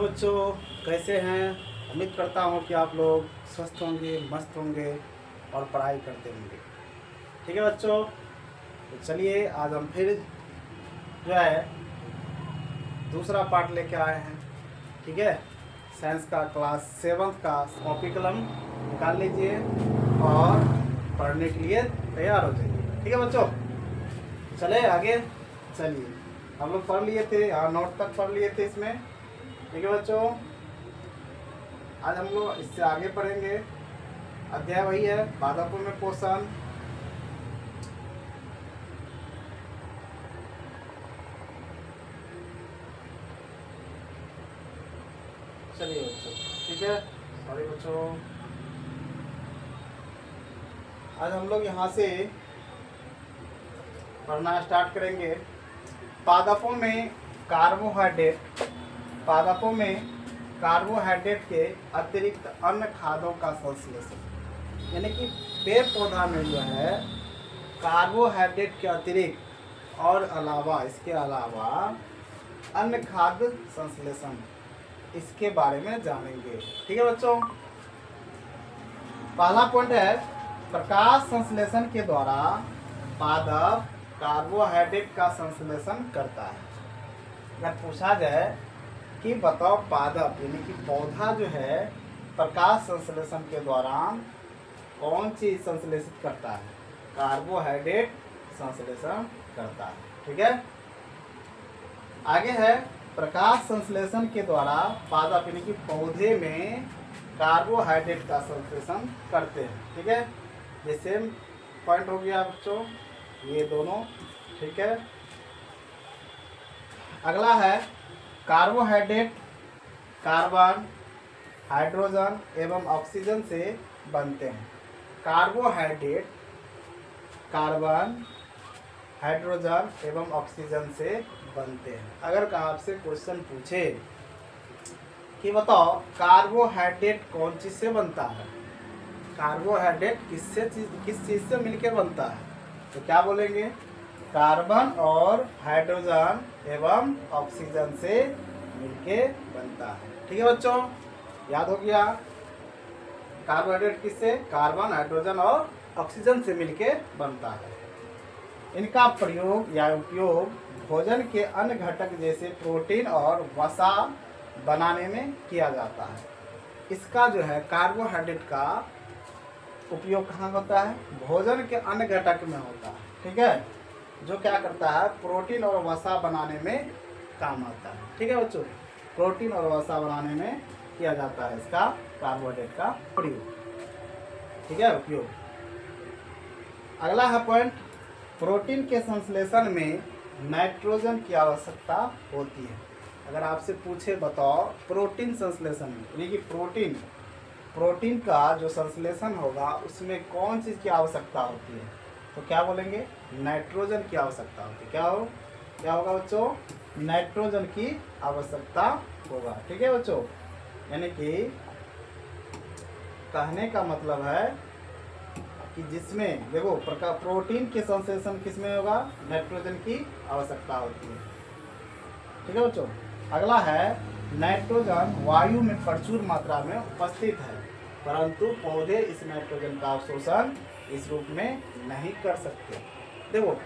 बच्चों, कैसे हैं। उम्मीद करता हूँ कि आप लोग स्वस्थ होंगे, मस्त होंगे और पढ़ाई करते होंगे। ठीक है बच्चों, तो चलिए आज हम फिर जो है दूसरा पार्ट लेके आए हैं। ठीक है, साइंस का क्लास 7 का कॉपी कलम निकाल लीजिए और पढ़ने के लिए तैयार हो जाइए। ठीक है बच्चों, चले आगे। चलिए, हम लोग पढ़ लिए थे, यहाँ नोट तक पढ़ लिए थे इसमें। ठीक है बच्चों, आज हम लोग इससे आगे पढ़ेंगे। अध्याय वही है, पादपों में पोषण। चलिए बच्चों, ठीक है, सॉरी बच्चों, आज हम लोग यहाँ से पढ़ना स्टार्ट करेंगे। पादपों में कार्बोहाइड्रेट के अतिरिक्त अन्य खाद्यों का संश्लेषण, यानी कि पेड़ पौधा में जो है कार्बोहाइड्रेट के अतिरिक्त और इसके अलावा अन्य खाद्य संश्लेषण, इसके बारे में जानेंगे। ठीक है बच्चों, पहला पॉइंट है, प्रकाश संश्लेषण के द्वारा पादप कार्बोहाइड्रेट का संश्लेषण करता है। अगर पूछा जाए कि बताओ पादप यानी कि पौधा जो है प्रकाश संश्लेषण के दौरान कौन चीज संश्लेषित करता है? कार्बोहाइड्रेट संश्लेषण करता है। ठीक है, आगे है, प्रकाश संश्लेषण के द्वारा पादप यानी कि पौधे में कार्बोहाइड्रेट का संश्लेषण करते हैं। ठीक है, ये सेम पॉइंट हो गया बच्चों, ये दोनों। ठीक है, अगला है, कार्बोहाइड्रेट कार्बन, हाइड्रोजन एवं ऑक्सीजन से बनते हैं। कार्बोहाइड्रेट कार्बन, हाइड्रोजन एवं ऑक्सीजन से बनते हैं। अगर आपसे क्वेश्चन पूछे कि बताओ कार्बोहाइड्रेट कौन चीज से बनता है, कार्बोहाइड्रेट किस चीज से मिलकर बनता है, तो क्या बोलेंगे? कार्बन और हाइड्रोजन एवं ऑक्सीजन से मिलके बनता है। ठीक है बच्चों, याद हो गया। कार्बोहाइड्रेट किससे? कार्बन, हाइड्रोजन और ऑक्सीजन से मिलके बनता है। इनका प्रयोग या उपयोग भोजन के अन्य घटक जैसे प्रोटीन और वसा बनाने में किया जाता है। इसका जो है कार्बोहाइड्रेट का उपयोग कहाँ होता है? भोजन के अन्य घटक में होता है। ठीक है, जो क्या करता है, प्रोटीन और वसा बनाने में काम आता है। ठीक है बच्चों, प्रोटीन और वसा बनाने में किया जाता है इसका कार्बोहाइड्रेट का प्रयोग। ठीक है, उपयोग। अगला है पॉइंट, प्रोटीन के संश्लेषण में नाइट्रोजन की आवश्यकता होती है। अगर आपसे पूछे बताओ प्रोटीन संश्लेषण में, यानी कि प्रोटीन का जो संश्लेषण होगा उसमें कौन चीज़ की आवश्यकता होती है, तो क्या बोलेंगे? नाइट्रोजन की आवश्यकता होती है। क्या होगा बच्चों? नाइट्रोजन की आवश्यकता होगा। ठीक है बच्चों, यानी कि कहने का मतलब है कि जिसमें देखो प्रोटीन के संश्लेषण किसमें होगा? नाइट्रोजन की आवश्यकता होती है। ठीक है बच्चों, अगला है, नाइट्रोजन वायु में प्रचुर मात्रा में उपस्थित है, परंतु पौधे इस नाइट्रोजन का अवशोषण इस रूप में नहीं कर सकते। देखो,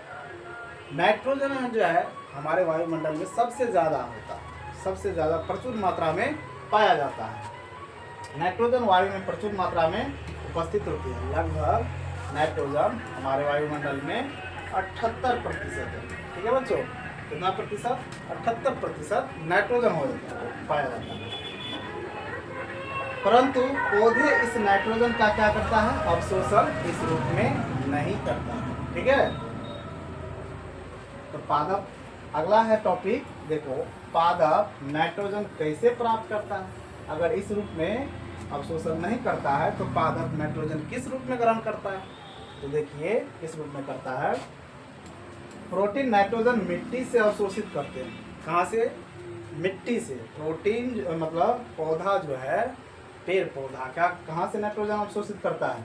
नाइट्रोजन जो है हमारे वायुमंडल में सबसे ज़्यादा होता है, सबसे ज़्यादा प्रचुर मात्रा में पाया जाता है। नाइट्रोजन वायु में प्रचुर मात्रा में उपस्थित होती है। लगभग नाइट्रोजन हमारे वायुमंडल में 78% है। ठीक है बच्चों, कितना प्रतिशत? 78% नाइट्रोजन हो जाता है, पाया जाता है। परंतु पौधे इस नाइट्रोजन का क्या करता है? अवशोषण इस रूप में नहीं करता है। ठीक है, तो पादप, अगला है टॉपिक, देखो पादप नाइट्रोजन कैसे प्राप्त करता है? अगर इस रूप में अवशोषण नहीं करता है तो पादप नाइट्रोजन किस रूप में ग्रहण करता है? तो देखिए किस रूप में करता है। प्रोटीन नाइट्रोजन मिट्टी से अवशोषित करते हैं। कहाँ से? मिट्टी से। प्रोटीन मतलब पौधा जो है, पेड़ पौधा क्या कहाँ से नाइट्रोजन अवशोषित करता है?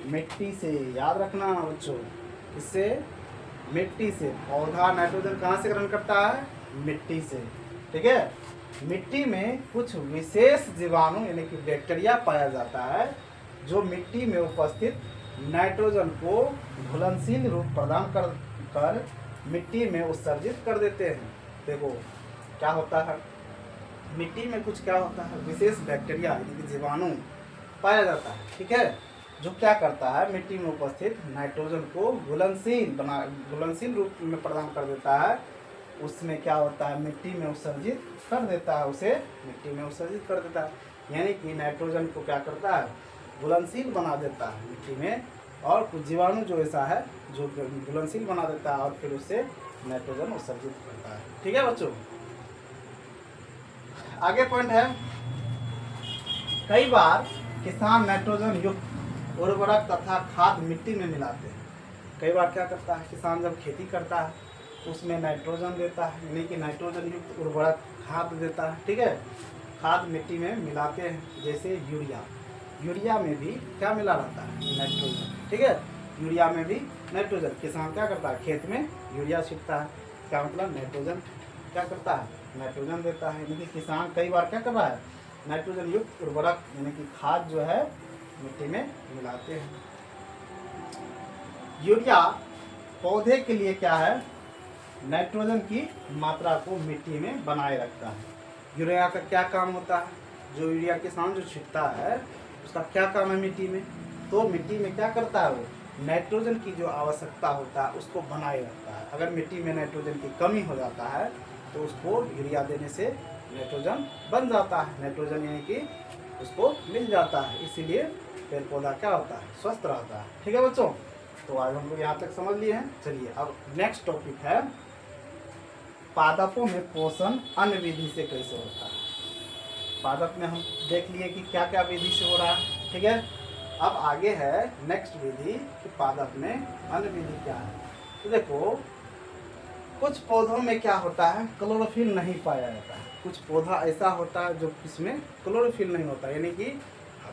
मिट्टी से। याद रखना बच्चों, इससे मिट्टी से। पौधा नाइट्रोजन कहाँ से ग्रहण करता है? मिट्टी से। ठीक है, मिट्टी में कुछ विशेष जीवाणु यानी कि बैक्टीरिया पाया जाता है जो मिट्टी में उपस्थित नाइट्रोजन को घुलनशील रूप प्रदान कर मिट्टी में उत्सर्जित कर देते हैं। देखो क्या होता है, मिट्टी में कुछ क्या होता है, विशेष बैक्टीरिया यानी कि जीवाणु पाया जाता है, ठीक है, जो क्या करता है मिट्टी में उपस्थित नाइट्रोजन को घुलनशील रूप में प्रदान कर देता है। उसमें क्या होता है, मिट्टी में उत्सर्जित कर देता है, उसे मिट्टी में उत्सर्जित कर देता है, यानी कि नाइट्रोजन को क्या करता है, घुलनशील बना देता है मिट्टी में, और कुछ जीवाणु जो ऐसा है जो घुलनशील बना देता है और फिर उससे नाइट्रोजन उत्सर्जित करता है। ठीक है बच्चों, आगे पॉइंट है, कई बार किसान नाइट्रोजन युक्त उर्वरक तथा खाद मिट्टी में मिलाते हैं। कई बार क्या करता है किसान, जब खेती करता है उसमें नाइट्रोजन देता है, यानी कि नाइट्रोजन युक्त उर्वरक खाद देता है, ठीक है, खाद मिट्टी में मिलाते हैं, जैसे यूरिया में भी क्या मिला रहता है, नाइट्रोजन, ठीक है, यूरिया में भी नाइट्रोजन। किसान क्या करता है, खेत में यूरिया छिड़कता है, क्या मतलब नाइट्रोजन क्या करता है, नाइट्रोजन देता है, यानी कि किसान कई बार क्या कर रहा है, नाइट्रोजन युक्त उर्वरक यानी कि खाद जो है मिट्टी में मिलाते हैं। यूरिया पौधे के लिए क्या है, नाइट्रोजन की मात्रा को मिट्टी में बनाए रखता है। यूरिया का क्या काम होता है, जो यूरिया किसान जो छिड़कता है उसका क्या काम है मिट्टी में, तो मिट्टी में क्या करता है, वो नाइट्रोजन की जो आवश्यकता होता है उसको बनाए रखता है। अगर मिट्टी में नाइट्रोजन की कमी हो जाता है तो उसको यूरिया देने से नाइट्रोजन बन जाता है, नाइट्रोजन यानी कि उसको मिल जाता है, इसीलिए पेड़ पौधा क्या होता है, स्वस्थ रहता है। ठीक है बच्चों, तो आज हम लोग यहाँ तक समझ लिए हैं। चलिए अब नेक्स्ट टॉपिक है, पादपों में पोषण अन्य विधि से कैसे होता है। पादप में हम देख लिए कि क्या क्या विधि से हो रहा है, ठीक है, अब आगे है नेक्स्ट विधि कि पादप में अन्य विधि क्या है। तो देखो कुछ पौधों में क्या होता है, क्लोरोफिल नहीं पाया जाता है, कुछ पौधा ऐसा होता है जो इसमें क्लोरोफिल नहीं होता, यानी कि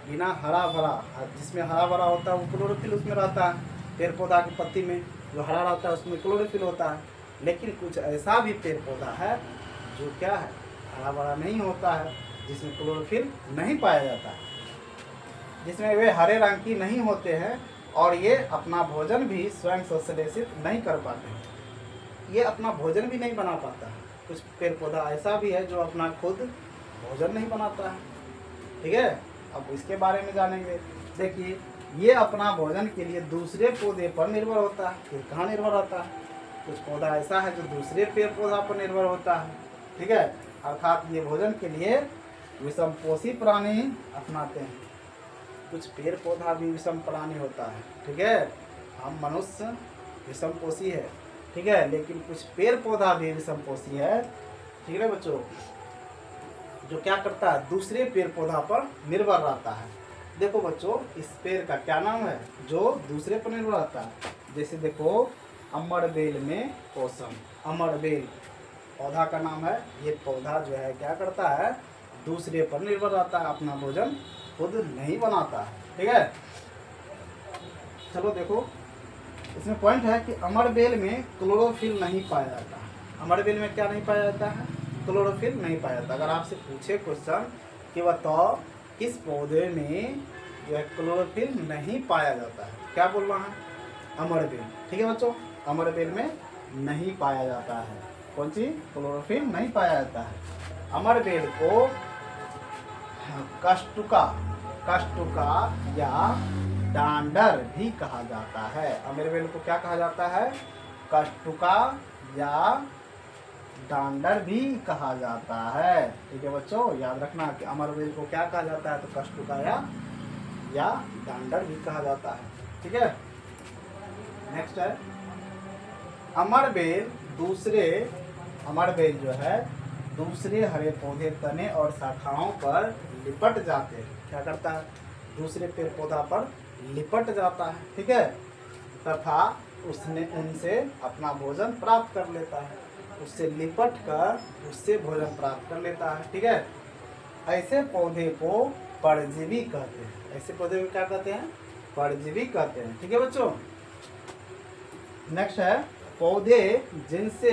बिना हरा भरा, जिसमें हरा भरा होता है वो क्लोरोफिल उसमें रहता है, पेड़ पौधा की पत्ती में जो हरा रहता है उसमें क्लोरोफिल होता है। लेकिन कुछ ऐसा भी पेड़ पौधा है जो क्या है, हरा भरा नहीं होता है, जिसमें क्लोरोफिल नहीं पाया जाता है, जिसमें वे हरे रंग की नहीं होते हैं और ये अपना भोजन भी स्वयं संश्लेषित नहीं कर पाते हैं, ये अपना भोजन भी नहीं बना पाता है। कुछ पेड़ पौधा ऐसा भी है जो अपना खुद भोजन नहीं बनाता है, ठीक है, अब इसके बारे में जानेंगे। देखिए ये अपना भोजन के लिए दूसरे पौधे पर निर्भर होता है, फिर कहाँ निर्भर होता है, कुछ पौधा ऐसा है जो दूसरे पेड़ पौधा पर निर्भर होता है, ठीक है, अर्थात ये भोजन के लिए विषमपोषी प्राणी अपनाते हैं। कुछ पेड़ पौधा भी विषम प्राणी होता है, ठीक है, हम मनुष्य विषमपोषी है, ठीक है, लेकिन कुछ पेड़ पौधा भी विषमपोषी है, ठीक है बच्चों, जो क्या करता है, दूसरे पेड़ पौधा पर निर्भर रहता है। देखो बच्चों इस पेड़ का क्या नाम है, जो दूसरे पर निर्भर रहता है, जैसे देखो अमरबेल में पोषण, अमरबेल पौधा का नाम है, ये पौधा जो है क्या करता है, दूसरे पर निर्भर रहता है, अपना भोजन खुद नहीं बनाता है, ठीक है। चलो देखो इसमें पॉइंट है कि अमरबेल में क्लोरोफिल नहीं पाया जाता है। अमरबेल में क्या नहीं पाया जाता है, क्लोरोफिल नहीं पाया जाता। अगर आपसे पूछे क्वेश्चन कि बताओ किस पौधे में जो है क्लोरोफिल नहीं पाया जाता है, क्या बोलना है, अमरबेल, ठीक है बच्चों, अमरबेल में नहीं पाया जाता है, कौन सी, क्लोरोफिल नहीं पाया जाता है। अमरबेल को कष्टुका या डांडर भी कहा जाता है। अमरबेल को क्या कहा जाता है, कष्टुका या डांडर भी कहा जाता है, ठीक है बच्चों, याद रखना कि अमरबेल को क्या कहा जाता है, तो कष्टुका या डांडर भी कहा जाता है, ठीक है। नेक्स्ट है अमरबेल जो है दूसरे हरे पौधे तने और शाखाओं पर लिपट जाते हैं, क्या करता है, दूसरे पेड़ पौधा पर लिपट जाता है, ठीक है, तथा उनसे अपना भोजन प्राप्त कर लेता है, उससे लिपट कर उससे भोजन प्राप्त कर लेता है, ठीक है। ऐसे पौधे को परजीवी कहते हैं, ऐसे पौधे को क्या कहते हैं, परजीवी कहते हैं, ठीक है बच्चों। नेक्स्ट है पौधे जिनसे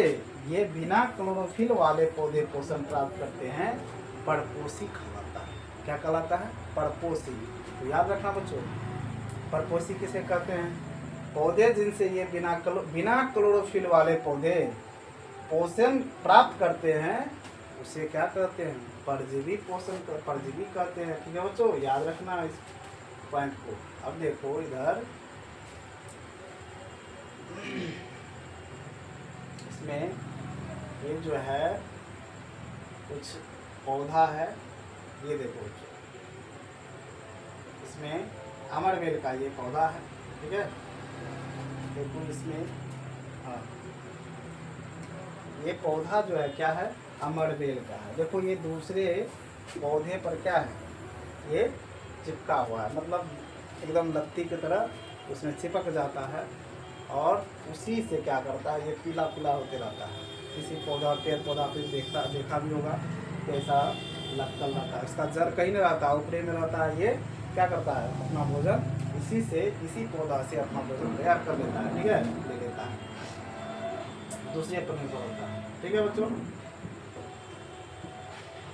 ये बिना क्लोरोफिल वाले पौधे पोषण प्राप्त करते हैं, परपोषी कहलाता है। क्या कहलाता है? परपोषी। तो याद रखना बच्चों, परपोषी किसे कहते हैं? पौधे जिनसे ये बिना क्लोरोफिल वाले पौधे पोषण प्राप्त करते हैं उसे क्या कहते हैं? परजीवी परजीवी कहते हैं। ठीक है बच्चों, याद रखना इस पॉइंट को। अब देखो इधर इसमें ये जो है कुछ पौधा है, ये देखो इसमें अमरवेल का ये पौधा है। ठीक है, देखो इसमें, हाँ ये पौधा जो है क्या है? अमरवेल का है। देखो ये दूसरे पौधे पर क्या है? ये चिपका हुआ है, मतलब एकदम लत्ती की तरह उसमें चिपक जाता है और उसी से क्या करता है? ये पीला पीला होते रहता है। किसी पौधा पेड़ पौधा पे देखा भी होगा कैसा लटकल रहता है, इसका जड़ कहीं नहीं रहता, ऊपरी में रहता है। ये क्या करता है? अपना भोजन इसी पौधा से अपना भोजन तैयार कर लेता है। ठीक है, ले लेता है, दूसरे पर निर्भर होता है। ठीक है बच्चों,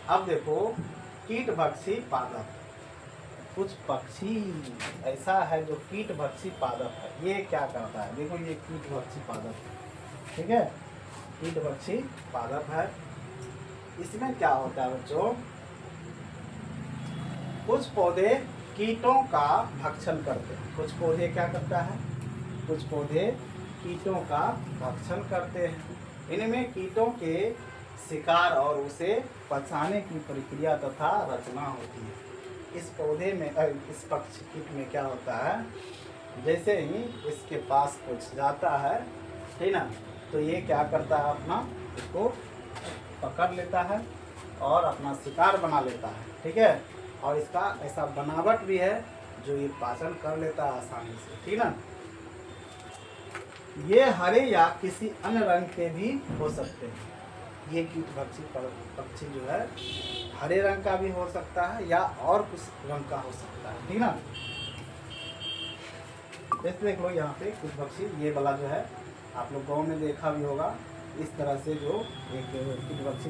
अब देखो कीटभक्षी पादप। कुछ पक्षी ऐसा है जो कीटभक्षी पादप है। ये क्या करता है? देखो ये कीटभक्षी पादप है। ठीक है, कीटभक्षी पादप है। इसमें क्या होता है बच्चों? कुछ पौधे कीटों का भक्षण करते हैं। कुछ पौधे क्या करता है? कुछ पौधे कीटों का भक्षण करते हैं। इनमें कीटों के शिकार और उसे पचाने की प्रक्रिया तथा रचना होती है। इस पौधे में इस पक्षी कीट में क्या होता है? जैसे ही इसके पास कुछ जाता है, ठीक ना, तो ये क्या करता है? अपना इसको पकड़ लेता है और अपना शिकार बना लेता है। ठीक है, और इसका ऐसा बनावट भी है जो ये पाचन कर लेता है आसानी से। ठीक ना, ये हरे या किसी अन्य रंग के भी हो सकते हैं। ये कीटभक्षी पक्षी जो है हरे रंग का भी हो सकता है या और कुछ रंग का हो सकता है। ठीक ना, जैसे देख लो यहाँ पे कीटभक्षी ये वाला जो है आप लोग गांव में देखा भी होगा। इस तरह से जो एक कीटभक्षी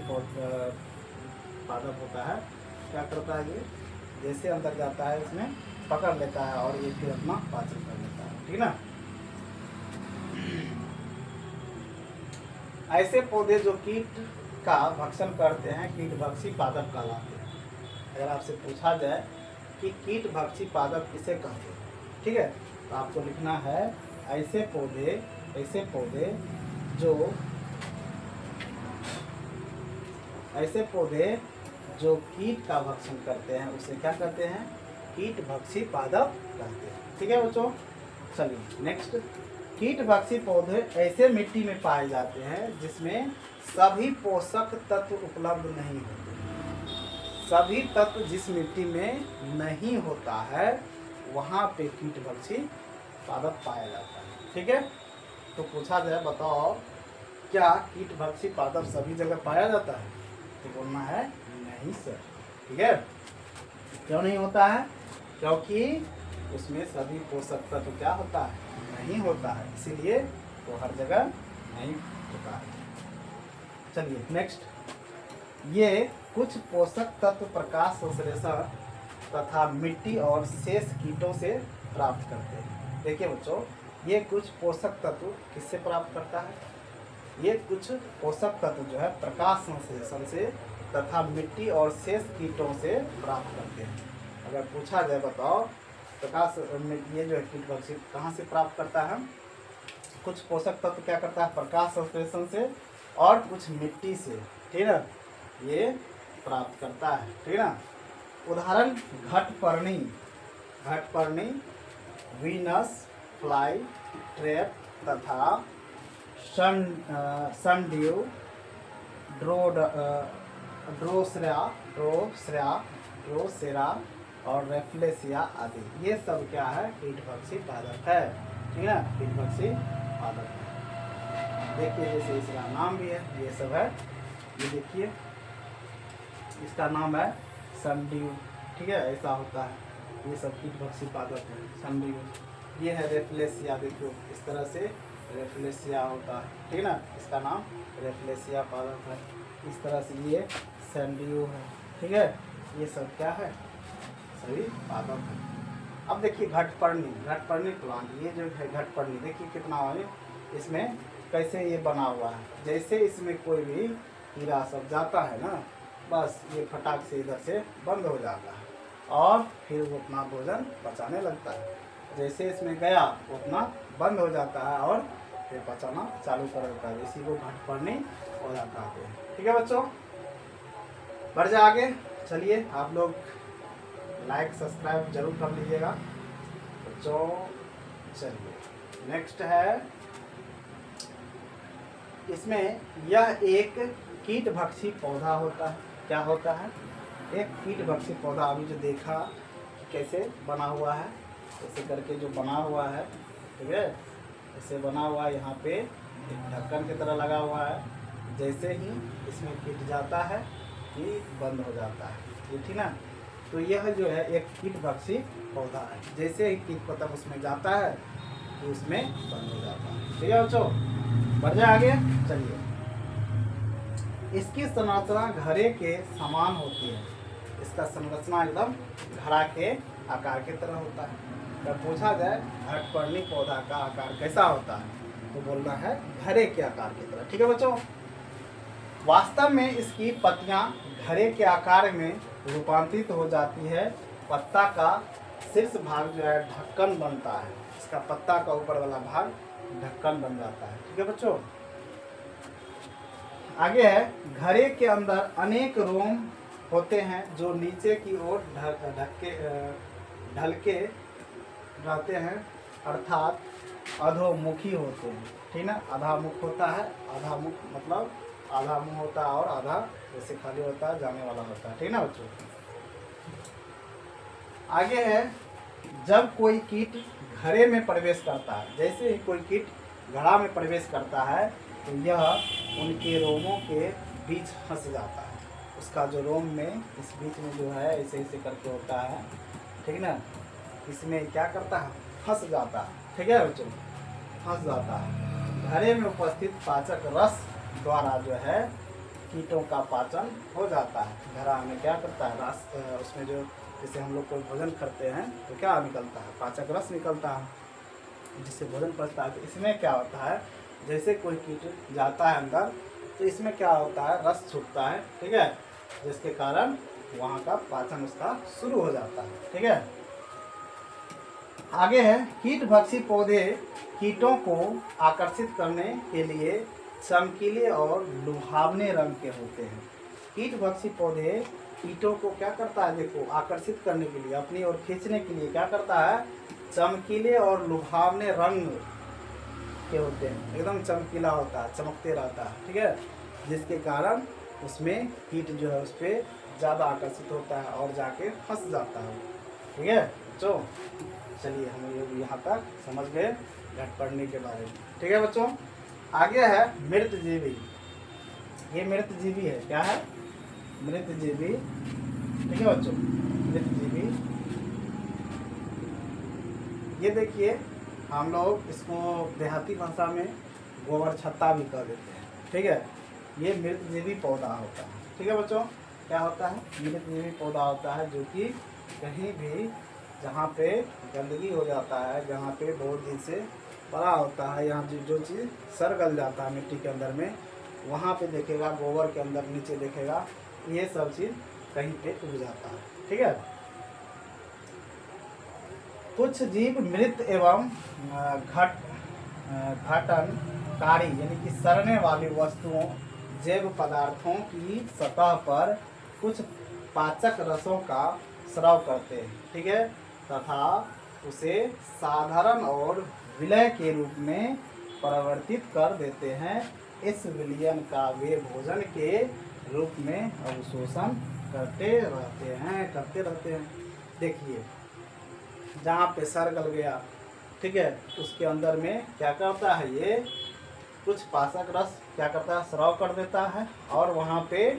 पादप होता है, क्या करता है? ये जैसे अंदर जाता है इसमें पकड़ लेता है और ये फिर अपना पाचन कर लेता है। ठीक ना, ऐसे पौधे जो कीट का भक्षण करते हैं कीटभक्षी पादप कहलाते हैं। अगर आपसे पूछा जाए कि कीटभक्षी पादप किसे कहते हैं, ठीक है, तो आपको लिखना है ऐसे पौधे जो कीट का भक्षण करते हैं उसे क्या कहते हैं? कीटभक्षी पादप कहते हैं। ठीक है बच्चों, चलिए नेक्स्ट। कीटभक्षी पौधे ऐसे मिट्टी में पाए जाते हैं जिसमें सभी पोषक तत्व उपलब्ध नहीं होते। सभी तत्व जिस मिट्टी में नहीं होता है वहाँ पे कीटभक्षी पादप पाया जाता है। ठीक है, तो पूछा जाए बताओ क्या कीटभक्षी पादप सभी जगह पाया जाता है? तो बोलना है नहीं सर। ठीक है, क्यों नहीं होता है? क्योंकि उसमें सभी पोषक तत्व क्या होता है? नहीं होता है, इसीलिए तो हर जगह नहीं होता है। चलिए नेक्स्ट। ये कुछ पोषक तत्व प्रकाश संश्लेषण तथा मिट्टी और शेष कीटों से प्राप्त करते हैं। देखिए बच्चों, ये कुछ पोषक तत्व किससे प्राप्त करता है? ये कुछ पोषक तत्व जो है प्रकाश संश्लेषण से तथा मिट्टी और शेष कीटों से प्राप्त करते हैं। अगर पूछा जाए बताओ प्रकाश ये जो है कीटभक्षी कहाँ से प्राप्त करता है? कुछ पोषक तत्व क्या करता है? प्रकाश संश्लेषण से और कुछ मिट्टी से, ठीक है, ये प्राप्त करता है। ठीक है, उदाहरण घटपर्णी, वीनस फ्लाई ट्रैप तथा सनड्यू, ड्रोसेरा और रेफ्लेसिया आदि, ये सब क्या है? कीटभक्षी पादप है। ठीक है, कीटभक्षी पादप है। देखिए जैसे इसका नाम भी है, ये सब है। ये देखिए इसका नाम है सनड्यू। ठीक है, ऐसा होता है, ये सब कीटभक्षी पादप है। सनड्यू ये है रेफ्लेसिया, देखो इस तरह से रेफ्लेशिया होता है, ठीक है ना, इसका नाम रेफ्लेशिया पादप है। इस तरह से ये सैंडियो है, ठीक है, ये सब क्या है, सभी पादप है। अब देखिए घटपर्णी प्लांट, ये जो है घटपर्णी, देखिए कितना है इसमें, कैसे ये बना हुआ है। जैसे इसमें कोई भी कीड़ा सब जाता है ना, बस ये फटाक से इधर से बंद हो जाता है और फिर वो अपना भोजन पचाने लगता है। जैसे इसमें गया वो अपना बंद हो जाता है और फिर पचाना चालू कर देता है। इसी को घटपर्णी पौधा कहते हैं। ठीक है बच्चों, बढ़ जाए आगे, चलिए आप लोग लाइक सब्सक्राइब जरूर कर लीजिएगा बच्चों। चलिए नेक्स्ट है, इसमें यह एक कीटभक्षी पौधा होता है। क्या होता है, एक कीटभक्षी पौधा। अभी जो देखा कैसे बना हुआ है, ऐसे करके जो बना हुआ है, ठीक है, ऐसे बना हुआ है, यहाँ पे एक ढक्कन की तरह लगा हुआ है। जैसे ही इसमें कीट जाता है कि बंद हो जाता है, ये ठीक ना। तो यह जो है एक कीटभक्षी पौधा है। जैसे ही कीट पतंग उसमें जाता है कि उसमें बंद हो जाता है। ठीक है बच्चों, बढ़ जाए आगे, चलिए। इसकी संरचना घड़े के समान होती है। इसका संरचना एकदम घड़ा के आकार की तरह होता है। जब पूछा जाए घटपर्णी पौधा का आकार कैसा होता है, तो बोलना है घड़े के आकार की तरह। ठीक है बच्चों, वास्तव में इसकी पत्तियां घड़े के आकार में रूपांतरित हो जाती है। पत्ता का शीर्ष भाग जो है ढक्कन बनता है। इसका पत्ता का ऊपर वाला भाग ढक्कन बन जाता है। ठीक है बच्चों, आगे है, घड़े के अंदर अनेक रोम होते हैं जो नीचे की ओर ढलके रहते हैं, अर्थात अधोमुखी होते हैं। ठीक ना, आधामुख होता है, आधामुख मतलब आधा मुंह होता है और आधा जैसे खाली होता है, जाने वाला होता है। ठीक ना बच्चों, आगे है, जब कोई कीट घड़े में प्रवेश करता है, जैसे ही कोई कीट घड़ा में प्रवेश करता है तो यह उनके रोमों के बीच फंस जाता है। उसका जो रोम में इस बीच में जो है ऐसे ऐसे करके होता है, ठीक ना, इसमें क्या करता है, फंस जाता है। ठीक है बच्चों, फंस जाता है। घड़े में उपस्थित पाचक रस द्वारा जो है कीटों का पाचन हो जाता है। घड़ा में क्या करता है, रस, उसमें जो जैसे हम लोग कोई भोजन करते हैं तो क्या निकलता है, पाचक रस निकलता है, जिससे भोजन पचता है। तो इसमें क्या होता है, जैसे कोई कीट जाता है अंदर तो इसमें क्या होता है, रस छूटता है। ठीक है, जिसके कारण वहाँ का पाचन उसका शुरू हो जाता है। ठीक है, आगे है, कीटभक्षी पौधे कीटों को आकर्षित करने के लिए चमकीले और लुभावने रंग के होते हैं। कीटभक्षी पौधे कीटों को क्या करता है, देखो, आकर्षित करने के लिए, अपनी ओर खींचने के लिए क्या करता है, चमकीले और लुभावने रंग के होते हैं। एकदम चमकीला होता है, चमकते रहता है। ठीक है, जिसके कारण उसमें कीट जो है उस पर ज़्यादा आकर्षित होता है और जाके फंस जाता है। ठीक है बच्चों, चलिए हम लोग यहाँ तक समझ गए घटपर्णी के बारे में। ठीक है बच्चों, आगे है मृतजीवी। ये मृतजीवी है, क्या है, मृतजीवी। ठीक है बच्चों, मृतजीवी, ये देखिए हम लोग इसको देहाती भाषा में गोबर छत्ता भी कह देते हैं। ठीक है, ये मृतजीवी पौधा होता है। ठीक है बच्चों, क्या होता है, मृतजीवी पौधा होता है जो कि कहीं भी जहाँ पे गंदगी हो जाता है, जहाँ पे बहुत दिन से पड़ा होता है, यहाँ जो चीज़ सड़ गल जाता है मिट्टी के अंदर में, वहाँ पे देखेगा, गोबर के अंदर नीचे देखेगा, ये सब चीज़ कहीं पे उग जाता है। ठीक है, कुछ जीव मृत एवं घटनकारी यानी कि सड़ने वाली वस्तुओं, जैव पदार्थों की सतह पर कुछ पाचक रसों का स्राव करते हैं। ठीक है, तथा उसे साधारण और विलय के रूप में परिवर्तित कर देते हैं। इस विलयन का वे भोजन के रूप में अवशोषण करते रहते हैं। देखिए, जहाँ पे सड़ गल गया, ठीक है, उसके अंदर में क्या करता है, ये कुछ पाचक रस क्या करता है, स्राव कर देता है और वहाँ पे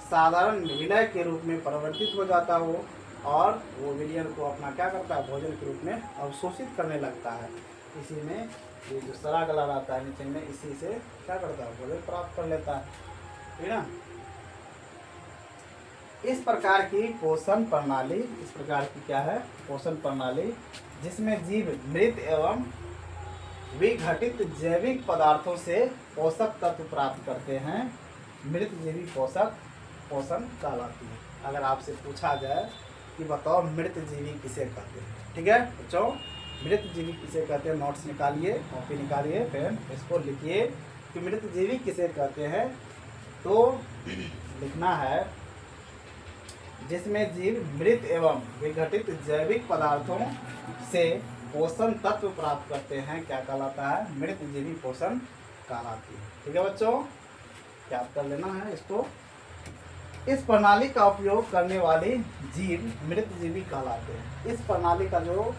साधारण विलय के रूप में परिवर्तित हो जाता है वो, और वो विलयन को अपना क्या करता है, भोजन के रूप में अवशोषित करने लगता है। इसी में ये जो सड़ा गला रहता है नीचे में, इसी से क्या करता है, भोजन प्राप्त कर लेता है, ठीक है ना। इस प्रकार की पोषण प्रणाली, इस प्रकार की क्या है, पोषण प्रणाली, जिसमें जीव मृत एवं विघटित जैविक पदार्थों से पोषक तत्व प्राप्त करते हैं, मृत जीवी पोषण कहलाती है। अगर आपसे पूछा जाए कि बताओ मृत जीवी किसे कहते हैं, ठीक है बच्चों, मृत जीवी किसे कहते हैं, नोट्स निकालिए, कॉपी निकालिए, पेन, इसको लिखिए कि मृत जीवी किसे कहते हैं। तो लिखना है जिसमें जीव मृत एवं विघटित जैविक पदार्थों से पोषण तत्व प्राप्त करते हैं, क्या कहलाता है, मृत जीवी पोषण कहलाती है, ठीक है बच्चों, याद कर लेना है इसको। इस प्रणाली का उपयोग करने वाले जीव मृत जीवी कहलाते हैं। इस प्रणाली का जो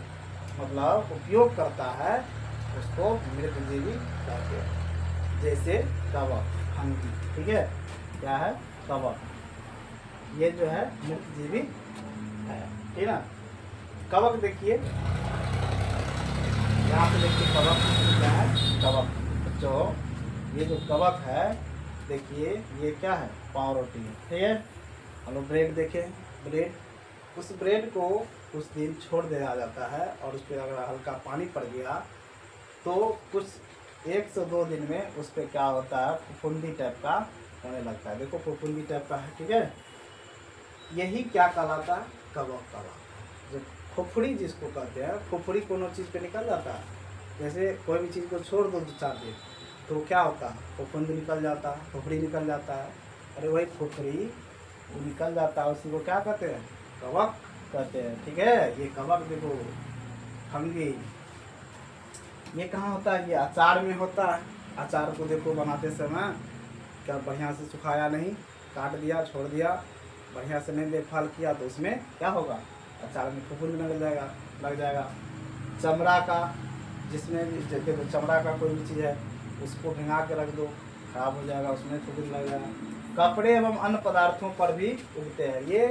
मतलब उपयोग करता है उसको मृत जीवी कहते हैं। जैसे कवक, फंगी, ठीक है, क्या है, कवक, ये जो है मृत जीवी है, ठीक है ना। कवक देखिए, यहाँ पे देखिए कवक क्या है, कवक जो ये जो कवक है देखिए ये क्या है, पावरोटी है, ठीक है। हम लोग ब्रेड देखें, ब्रेड, उस ब्रेड को कुछ दिन छोड़ दिया जाता है और उस पर अगर हल्का पानी पड़ गया तो कुछ 1 से 2 दिन में उस पर क्या होता है, फुफुंदी टाइप का होने लगता है, देखो फुफुंदी टाइप का है, ठीक है। यही क्या कहलाता है, कवक कहलाता है। जो फुफड़ी जिसको कहते हैं, फुफड़ी कोनो चीज़ पे निकल जाता है, जैसे कोई भी चीज़ को छोड़ दो 2-4 दिन तो क्या होता है, फुफुंद निकल जाता है, फुफड़ी निकल जाता है, अरे वही फुफड़ी निकल जाता है, उसी को क्या कहते हैं, कवक कहते हैं, ठीक है। ये कवक देखो, फंगी, ये कहाँ होता है, ये अचार में होता है। अचार को देखो बनाते समय क्या बढ़िया से सुखाया नहीं, काट दिया, छोड़ दिया, बढ़िया से नहीं देखभाल किया तो उसमें क्या होगा, अचार में फुफुंद लग जाएगा। चमड़ा का, जिसमें देखो चमड़ा का कोई भी चीज़ है उसको भिंगा के रख दो, खराब हो जाएगा, उसमें फुफुंद लग जाएगा। कपड़े एवं अन्य पदार्थों पर भी उगते हैं। ये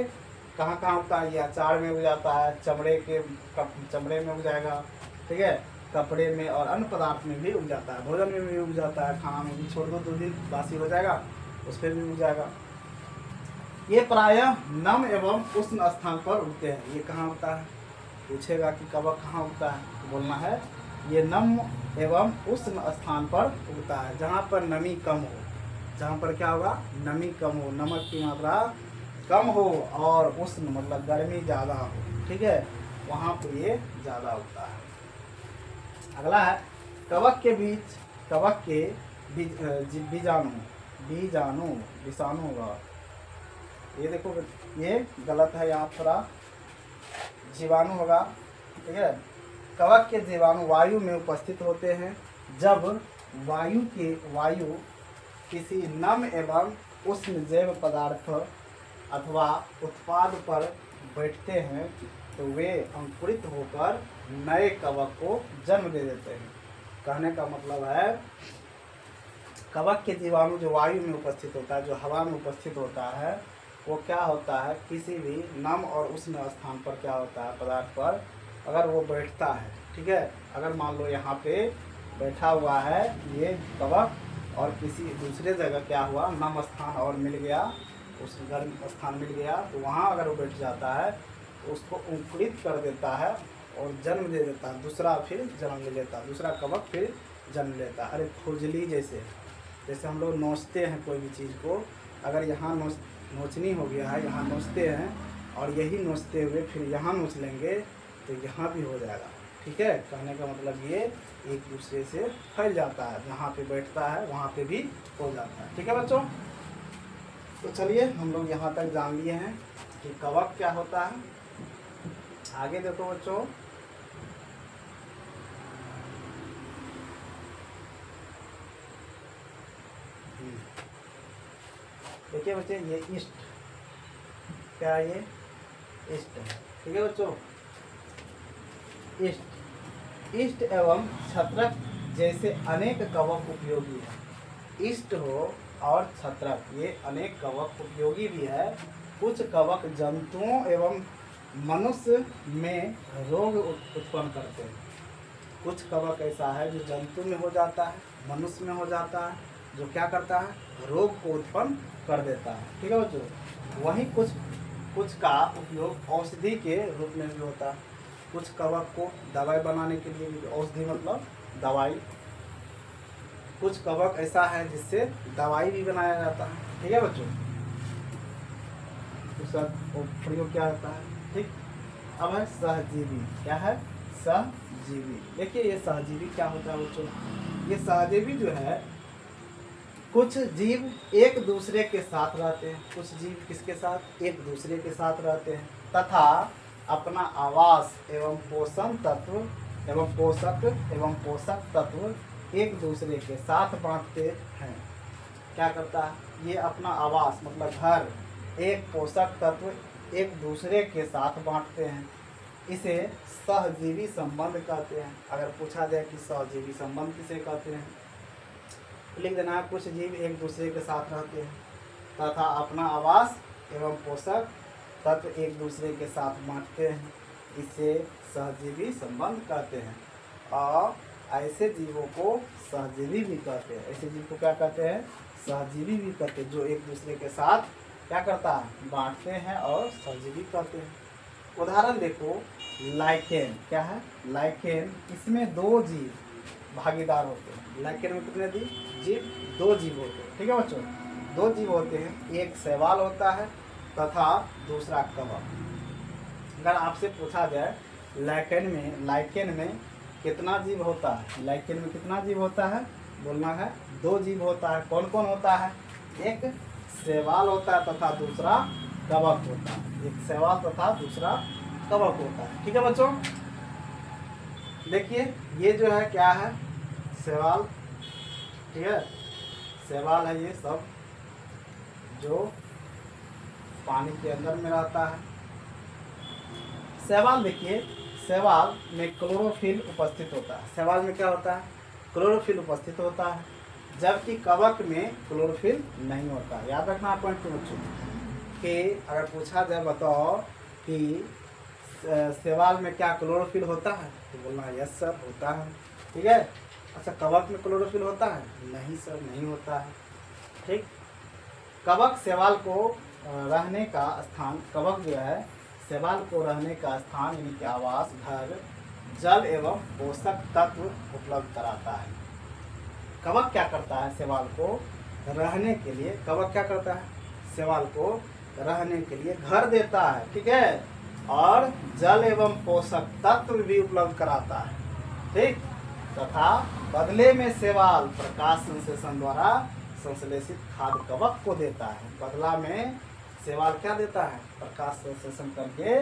कहाँ कहाँ उगता है, ये अचार में उग जाता है, चमड़े में उग जाएगा, ठीक है, कपड़े में और अन्य पदार्थ में भी उग जाता है, भोजन में भी उग जाता है, खाना में भी छोड़ दो 2 दिन बासी हो जाएगा, उस पर भी उग जाएगा। ये प्रायः नम एवं उष्ण स्थान पर उगते हैं। ये कहाँ उगता है, पूछेगा कि कवक कहाँ उगता है, तो बोलना है ये नम एवं उष्ण स्थान पर उगता है, जहाँ पर नमी कम हो, जहाँ पर क्या होगा, नमी कम हो, नमक की मात्रा कम हो और उष्ण मतलब गर्मी ज़्यादा हो, ठीक है, वहाँ पर ये ज़्यादा उगता है। अगला है कवक के विषाणु होगा। ये देखो ये गलत है, यहाँ थोड़ा जीवाणु होगा, ठीक है। कवक के जीवाणु वायु में उपस्थित होते हैं। जब वायु किसी नम एवं उष्ण जैव पदार्थ अथवा उत्पाद पर बैठते हैं तो वे अंकुरित होकर नए कवक को जन्म दे देते हैं। कहने का मतलब है कवक के जीवाणु जो वायु में उपस्थित होता है, जो हवा में उपस्थित होता है, वो क्या होता है, किसी भी नम और उष्ण स्थान पर क्या होता है, पदार्थ पर अगर वो बैठता है, ठीक है, अगर मान लो यहाँ पे बैठा हुआ है ये कवक और किसी दूसरे जगह क्या हुआ, नम स्थान और मिल गया, उस गर्म स्थान मिल गया, तो वहाँ अगर वो बैठ जाता है तो उसको अंकुरित कर देता है और जन्म दे देता है, दूसरा फिर जन्म ले लेता है, दूसरा कवक फिर जन्म लेता है। अरे खुजली जैसे हम लोग नोचते हैं कोई भी चीज़ को, अगर यहाँ नोचनी हो गया है, यहाँ नोचते हैं और यही नोचते हुए फिर यहाँ नोच लेंगे तो यहाँ भी हो जाएगा, ठीक है। कहने का मतलब ये एक दूसरे से फैल जाता है, जहाँ पे बैठता है वहाँ पे भी हो जाता है, ठीक है बच्चों। तो चलिए हम लोग यहाँ तक जान लिए हैं कि कवक क्या होता है। आगे देखो बच्चों, देखिए बच्चे ये ईस्ट, क्या है ये, ईस्ट है, ठीक है बच्चों। ईस्ट एवं छत्रक जैसे अनेक कवक उपयोगी है। ईस्ट हो और छत्रक ये अनेक कवक उपयोगी भी है। कुछ कवक जंतुओं एवं मनुष्य में रोग उत्पन्न करते हैं। कुछ कवक ऐसा है जो जंतु में हो जाता है, मनुष्य में हो जाता है, जो क्या करता है, रोग को उत्पन्न कर देता है। ठीक है बच्चों। वहीं कुछ का उपयोग औषधि के रूप में भी होता है। कुछ कवक को दवाई बनाने के लिए भी, औषधि मतलब दवाई, कुछ कवक ऐसा है जिससे दवाई भी बनाया जाता है। ठीक है बच्चों, उसका प्रयोग क्या होता है। ठीक, अब है सहजीवी। क्या है, सहजीवी। देखिए ये सहजीवी क्या होता है बच्चों, ये सहजीवी जो है, कुछ जीव एक दूसरे के साथ रहते हैं, कुछ जीव किसके साथ, एक दूसरे के साथ रहते हैं, तथा अपना आवास एवं पोषण तत्व एवं पोषक तत्व एक दूसरे के साथ बांटते हैं। क्या करता है, ये अपना आवास मतलब घर, एक पोषक तत्व एक दूसरे के साथ बांटते हैं। इसे सहजीवी संबंध कहते हैं। अगर पूछा जाए कि सहजीवी संबंध किसे कहते हैं, लिख देना है, कुछ जीव एक दूसरे के साथ रहते हैं तथा अपना आवास एवं पोषक तत्व एक दूसरे के साथ बांटते हैं। इसे सहजीवी संबंध कहते हैं। और ऐसे जीवों को सहजीवी भी कहते हैं। ऐसे जीव को क्या कहते हैं, सहजीवी भी कहते हैं, जो एक दूसरे के साथ क्या करता है, बांटते हैं और सहजीवी कहते हैं। उदाहरण देखो, लाइकेन। क्या है, लाइकेन। इसमें दो जीव भागीदार होते हैं। लाइकेन में कितने जीव, दो जीव होते हैं। ठीक है बच्चों, दो जीव होते हैं, एक शैवाल होता है तथा दूसरा कवक। अगर आपसे पूछा जाए लाइकेन में कितना जीव होता है, लाइकेन में कितना जीव होता है, बोलना है दो जीव होता है। कौन कौन होता है, एक शैवाल होता है तथा दूसरा कवक होता है। एक शैवाल तथा दूसरा कवक होता है। ठीक है बच्चों, देखिए ये जो है क्या है, शैवाल। ठीक है, शैवाल है ये सब जो पानी के अंदर में रहता है। शैवाल देखिए, शैवाल में क्लोरोफिल उपस्थित होता है। शैवाल में क्या होता है, क्लोरोफिल उपस्थित होता है, जबकि कवक में क्लोरोफिल नहीं होता है। याद रखना पॉइंट बच्चों कि अगर पूछा जाए बताओ कि शैवाल में क्या क्लोरोफिल होता है, तो बोलना यस सर होता है। ठीक है, अच्छा कवक में क्लोरोफिल होता है, नहीं सर नहीं होता है। ठीक, कवक शैवाल को रहने का स्थान, कवक जो है शैवाल को रहने का स्थान यानी कि आवास, घर, जल एवं पोषक तत्व उपलब्ध कराता है। कवक क्या करता है, शैवाल को रहने के लिए, कवक क्या करता है, शैवाल को रहने के लिए घर देता है। ठीक है, और जल एवं पोषक तत्व भी उपलब्ध कराता है। ठीक, तथा बदले में शैवाल प्रकाश संश्लेषण द्वारा संश्लेषित खाद्य कवक को देता है। बदला में शैवाल क्या देता है, प्रकाश संश्लेषण करके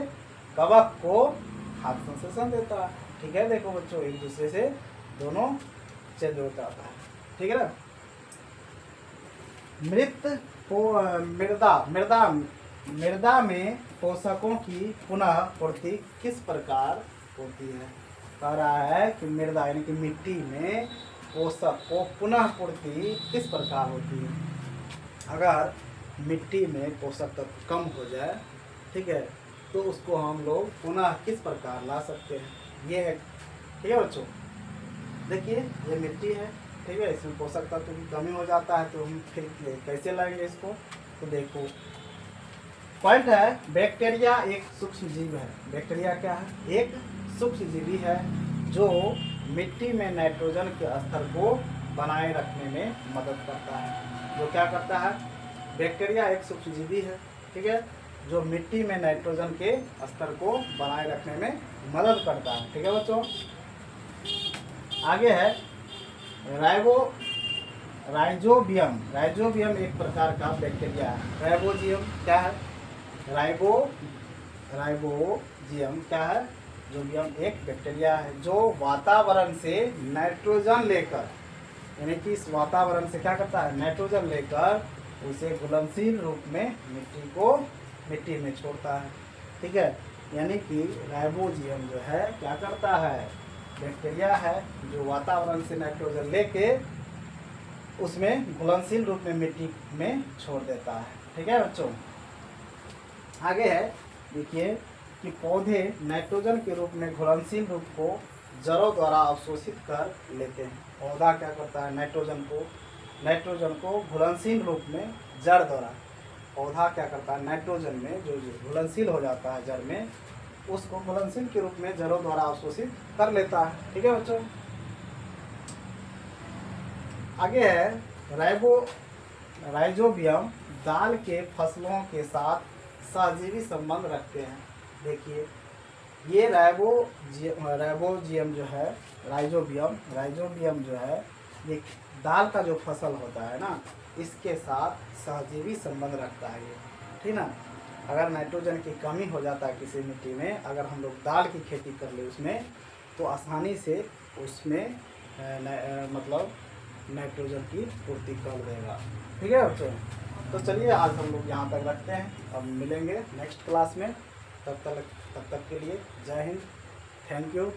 कवक को खाद्य संश्लेषण देता है। ठीक है, देखो बच्चों एक दूसरे से दोनों चेंज होता है। ठीक है ना। मृदा में पोषकों की पुनः पूर्ति किस प्रकार होती है। कह रहा है कि मृदा यानी कि मिट्टी में पोषक को पुनः पूर्ति किस प्रकार होती है। अगर मिट्टी में पोषक तत्व कम हो जाए, ठीक है, तो उसको हम लोग पुनः किस प्रकार ला सकते हैं, ये है। ठीक है बच्चों, देखिए ये मिट्टी है, ठीक है, इसमें पोषक तत्व की कमी हो जाता है, तो हम फिर कैसे लाएंगे इसको। तो देखो पॉइंट है, बैक्टीरिया एक सूक्ष्म जीव है। बैक्टीरिया क्या है, एक सूक्ष्म जीवी है जो मिट्टी में नाइट्रोजन के स्तर को बनाए रखने में मदद करता है। जो क्या करता है, बैक्टीरिया एक सूक्ष्म जीवी है, ठीक है, जो मिट्टी में नाइट्रोजन के स्तर को बनाए रखने में मदद करता है। ठीक है बच्चों, आगे है राइजोबियम एक प्रकार का बैक्टीरिया है। राइबोजियम क्या है, राइबोजियम क्या है, जोबियम एक बैक्टीरिया है जो वातावरण से नाइट्रोजन लेकर, यानी कि इस वातावरण से क्या करता है, नाइट्रोजन लेकर उसे घुलनशील रूप में मिट्टी में छोड़ता है। ठीक है, यानी कि राइबोजियम जो है क्या करता है, बैक्टीरिया है जो वातावरण से नाइट्रोजन लेके उसमें घुलनशील रूप में मिट्टी में छोड़ देता है। ठीक है बच्चों, आगे है देखिए कि पौधे नाइट्रोजन के रूप में घुलनशील रूप को जड़ों द्वारा अवशोषित कर लेते हैं। पौधा क्या करता है, नाइट्रोजन को घुलनशील रूप में जड़ द्वारा, पौधा क्या करता है, नाइट्रोजन में जो घुलनशील हो जाता है जड़ में, उसको घुलनशील के रूप में जड़ों द्वारा अवशोषित कर लेता है। ठीक है बच्चों। आगे है राइजोबियम दाल के फसलों के साथ सहजीवी संबंध रखते हैं। देखिए ये राइबोजियम जो है, राइजोबियम जो है, ये दाल का जो फसल होता है ना, इसके साथ सहजीवी संबंध रखता है ये, ठीक ना। अगर नाइट्रोजन की कमी हो जाता है किसी मिट्टी में, अगर हम लोग दाल की खेती कर ले उसमें, तो आसानी से उसमें मतलब नाइट्रोजन की पूर्ति कर देगा। ठीक है बच्चों। तो चलिए आज हम लोग यहाँ तक रखते हैं, अब मिलेंगे नेक्स्ट क्लास में। तब तक के लिए जय हिंद, थैंक यू।